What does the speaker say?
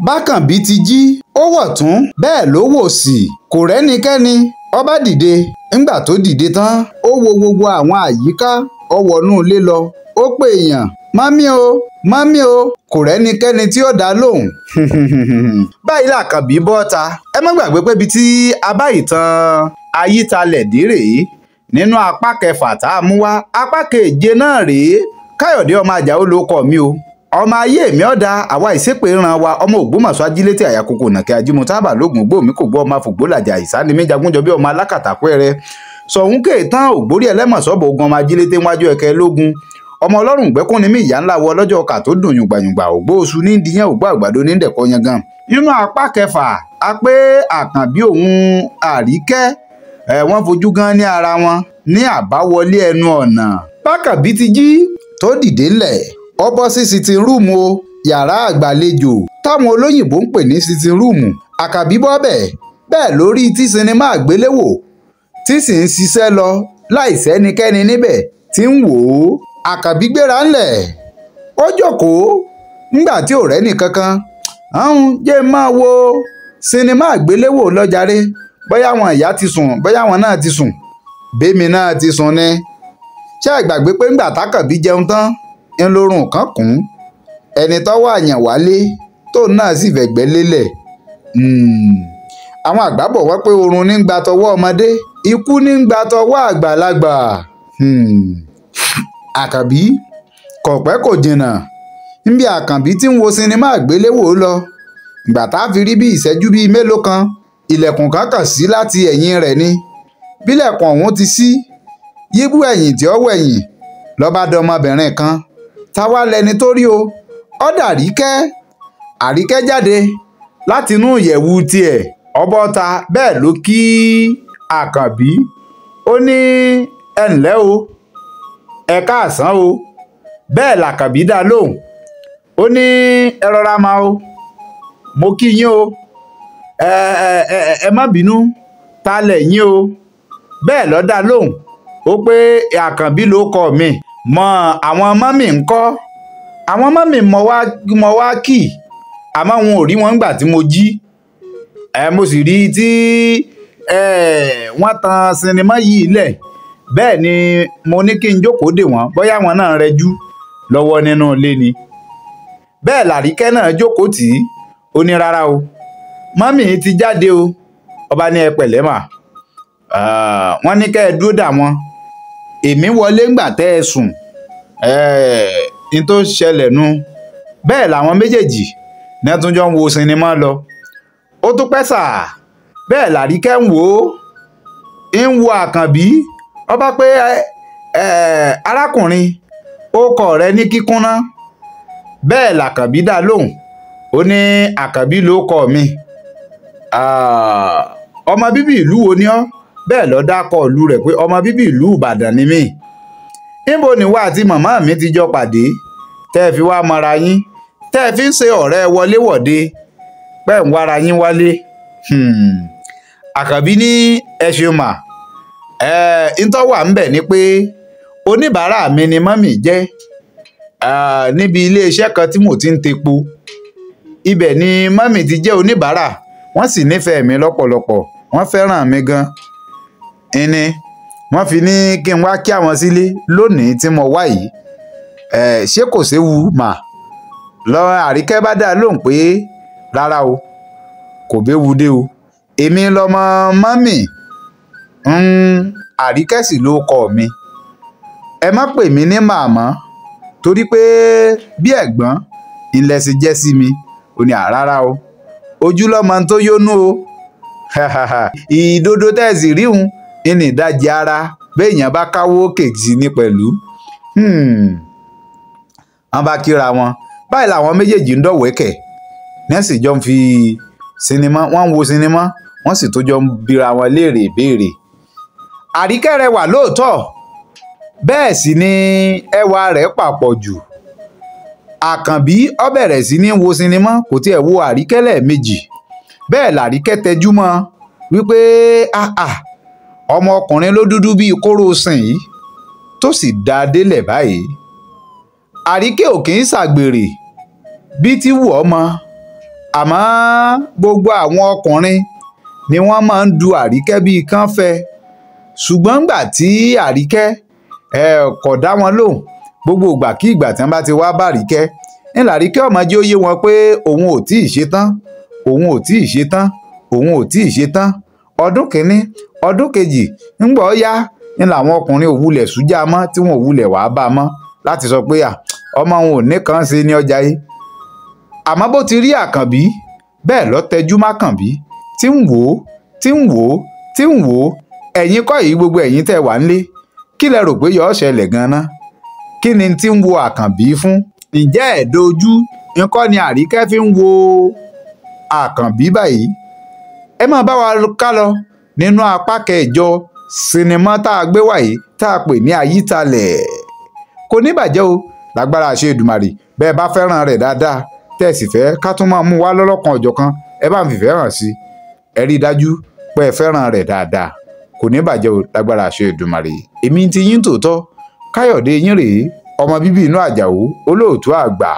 bákànbí ti jí ó wọ̀ tún bẹ́ẹ̀ ló wò sí kò rẹ́nikẹ́ni ó bá dìde ńgbà tó dìde tán ó wo gbogbo àwọn àyíká ó wọnú ilé lọ ó pè èèyàn mọ́mí o kò rẹ́nikẹ́ni tí ó dá lóhùn. báyìí làkànbí bọ́ta ẹ má gbàgbé pé ibi tí a bá ìtàn ayítalẹ̀ dé rèé nínú apá kẹfà tá a mú wá apá keje náà rèé káyọ̀dé ọmọ àjàó ló kọ mí o ọmọ ayé mi ọ̀dà àwa ìsépè ran wa ọmọ ògbómọ̀ṣọ́ ajílétí àyàkókò nàkẹ́ ajímọ̀tábà lóògùn gbòmí kò gbọ́ ọmọ àfògbólàjà ìsánimí jagunjọ bí ọmọ alákàtàpẹ́rẹ́ sọ̀hún kéètàn ògbórí ẹlẹ́mọ̀sọ́bọ̀ ogun ọmọ ajílété wájú ẹ̀kẹ́ lógún ọmọ ọlọ́run gbẹ́kún ni mí ìyá ńlá wọ ọlọ́jọ́ ọkà tó dùn yùngbàyùngbà ògbó oṣù ní ìdíyàn ògbó àgbàdo ní ìdẹ̀kọ́ yangan. nínú apá kẹfà a pé àkànbí òun àríkẹ́ wọ́n fojú gan ní ara wọn ní àbáwọlé ẹnu ọ̀nà. bákànbí ti jí tó dìde ńlẹ̀ ó bọ́ sí sitin rúùmù o yàrá àgbàlejò táwọn olóyìnbó ń pè ní sitin rúùmù àkànbí bọ́ bẹ́ẹ̀ lórí tí sinimá àgbéléwò tí sì ń ṣiṣẹ́ lọ láìsẹ́nikẹ́ni níbẹ̀ tí ń wò ó. àkànbí gbéra ńlẹ̀ ó jókòó ńgbà tí ò rẹ́nì kankan jẹ́ máa wo sinimá àgbéléwò lọ́jàre bóyá àwọn ìyá ti sùn bóyá àwọn náà ti sùn bẹ́mi náà ti sùn ni. ṣé àgbàgbé pé ńgbà tákànbí jẹun tán ń lórun kan kùn ẹni tọ́wọ́ àyàn wálé tóun náà sì fẹ̀gbẹ́ lélẹ̀. àwọn àgbà bọ̀ wá pé oorun ní gba tọwọ́ ọmọdé ikú ní gba tọwọ́ àgbàlagbà. àkànbí kò pẹ́ kò jìnnà níbi àkànbí tí ń wo sinimá àgbéléwò lọ ìgbà tá a fi rí bí ìṣẹ́jú bíi mélòó kan ilẹ̀kùn kan kàn sí láti ẹ̀yìn rẹ̀ ni bílẹ̀kùn ọ̀hún ti ṣí yíbú ẹ̀yìn tí ó wẹ̀yìn lọ́ba dọmọbìnrin kan táwa lẹni tó rí o ọ̀dà àríkẹ́ jáde látinú ìyẹ̀wù tiẹ̀ ọbọ̀ta bẹ́ẹ̀ ló kí àkànbí ó ní ẹ ǹlẹ́ o ẹ káàsán o bẹ́ẹ̀ làkànbí dá lóhùn ó ní ẹ rọra máa o mo kí yín o ẹ má bínú ta lẹ̀ yín o bẹ́ẹ̀ ló dá lóhùn ó pé àkànbí ló kọ mi mọ àwọn mọ́mì ń kọ́ àwọn mọ́mì mọ wá kì àmọ́ wọn ò rí wọn nígbà tí mo jí mo sì rí tí wọ́n tan sinimá yìí lẹ̀ bẹ́ẹ̀ ni mo ní kí n jókòó dè wọ́n bóyá wọn náà rẹjú lọ́wọ́ nínú ilé ni bẹ́ẹ̀ làríkẹ́ náà jókòó tì í ó ní rárá o mọ́mì ti jáde o ọba ní ẹ pẹ̀lẹ́ mà wọ́n ní kẹ́ ẹ dúró dà wọ́n èmi wọlé ńgbà tẹ́ ẹ sùn ní tó ṣẹlẹ̀ nu bẹ́ẹ̀ làwọn méjèèjì ní ẹ tún jọ ń wo sinimá lọ ó tún pẹ́ sà bẹ́ẹ̀ làríkẹ́ ń wo àkànbí ọba pé arákùnrin ó kọ rẹ ní kíkúnná bẹ́ẹ̀ làkànbí dá lóhùn ó ní àkànbí ló kọ mi ọmọ bíbí ìlú wo ni ọ́ bẹ́ẹ̀ ló dákọ̀ ìlú rẹ̀ pé ọmọ bíbí ìlú Ìbàdàn ni mí níbo ni wá àti màmá mi ti jọ pàdé tẹ́ ẹ fi wá mọra yín tẹ́ ẹ fi ń ṣe ọ̀rẹ́ wọléwọ̀de pẹ́ ń wára yín wálé àkànbí ní ẹ ṣeun mà ntọ́ wà ń bẹ̀ ni pé oníbàárà mi ni mọ́mì jẹ́ níbi iléeṣẹ́ kan tí mo ti ń tepo ibẹ̀ ni mọ́mì ti jẹ́ oníbàárà wọ́n sì nífẹ̀ẹ́ mi lọ́pọ̀lọpọ̀ wọ́n fẹ́ràn mi gan ẹni wọ́n fi ní kí n wá kí àwọn sílé lónìí tí mo wá yìí ṣé kò séwu mà lọ àríkẹ́ bá dá lóhùn pé rárá o kò béwu dé o èmi lọmọ mọ́mì àríkẹ́ sì ló kọ mi ẹ má pè mí ní màmá torí pé bí ẹ̀gbọ́n ilẹ̀ sì jẹ́ sí mi ò ní àrárá o ojú lọ́mọ tó yónú o ìdodo tẹ́sí ríhun ní ìdajì ara béèyàn bá káwó kejì ní pẹ̀lú wọ́n bá kíra wọn báyìí làwọn méjèèjì ń dọ̀wẹ́kẹ̀ nẹ́ẹ̀sì jọ ń fi sinimá wọ́n ń wo sinimá wọ́n sì tó jọ ń bira wọn léèrè ìbéèrè àríkẹ́ rẹwà lóòótọ́ bẹ́ẹ̀ sì ni ẹwà rẹ̀ papọ̀ jù àkànbí ó bẹ̀rẹ̀ sí ní wo sinimá kò tiẹ̀ wo àríkẹ́ lẹ́ẹ̀mejì bẹ́ẹ̀ làríkẹ́ tẹjú mọ́ wípé ọmọ ọkùnrin ló dúdú bíi kóró sìn yìí tó sì dá a délẹ̀ báyìí àríkẹ́ ò kì í ṣàgbèrè bí ti wù ọmọ àmọ́ gbogbo àwọn ọkùnrin ni wọ́n máa ń du Àríkẹ́ bíi kán fẹ́, ṣùgbọ́n ńgbà tí Àríkẹ́ kò dá wọn lóhùn, gbogbo ìgbà kí ìgbà tí wọ́n bá ti wá bá Àríkẹ́ ńlá Àríkẹ́ ọmọ jẹ́ ó yé wọn pé òun ò tí ì ṣetán, òun ò tí ì ṣetán, òun ò tí ì ṣetán. ọdún kìíní ọdún kejì ńgbọ́ yá ń làwọn ọkùnrin òwúlẹ̀ sújà mọ́ tí wọn òwúlẹ̀ wàá bá mọ́ láti sọ pé ọmọ òun ò ní kan ṣe ní ọjà yìí. àmọ́ bó ti rí Àkànbí bẹ́ẹ̀ lọ tẹjú mákànbí tí ń wò ó tí ń wò ó tí ń wò ó. ẹ̀yin kọ́ yìí gbogbo ẹ̀yin tẹ́ wà nílé, kí lẹ rò pé yọ ṣẹlẹ̀ gan-an? kí ni tí ń wo Àkànbí fún? ǹjẹ́ ẹ̀dójú nǹkan ni Àríkẹ́ fi ń wo Àkànbí báyìí? ẹ máa bá wa ká lọ nínú apá kẹjọ sinimá tá a gbé wáyé tá a pè ní Ayítalẹ̀. kò ní bàjẹ́ o, lágbára àṣẹ Èdùmàrè. bẹ́ẹ̀ bá fẹ́ràn rẹ̀ dáadáa tẹ̀sí fẹ́ ká tún máa mú wá lọ́lọ́kan ọ̀jọ̀kan, ẹ bá ń fìfẹ́ hàn sí, ẹ rí i dájú pé ẹ fẹ́ràn rẹ̀ dáadáa. kò ní bàjẹ́ o, lágbára àṣẹ Èdùmàrè. èmi ti yín tòótọ́, Káyọ̀dé yín rèé, ọmọ bíbí inú Àjàó, olóòtú àgbà.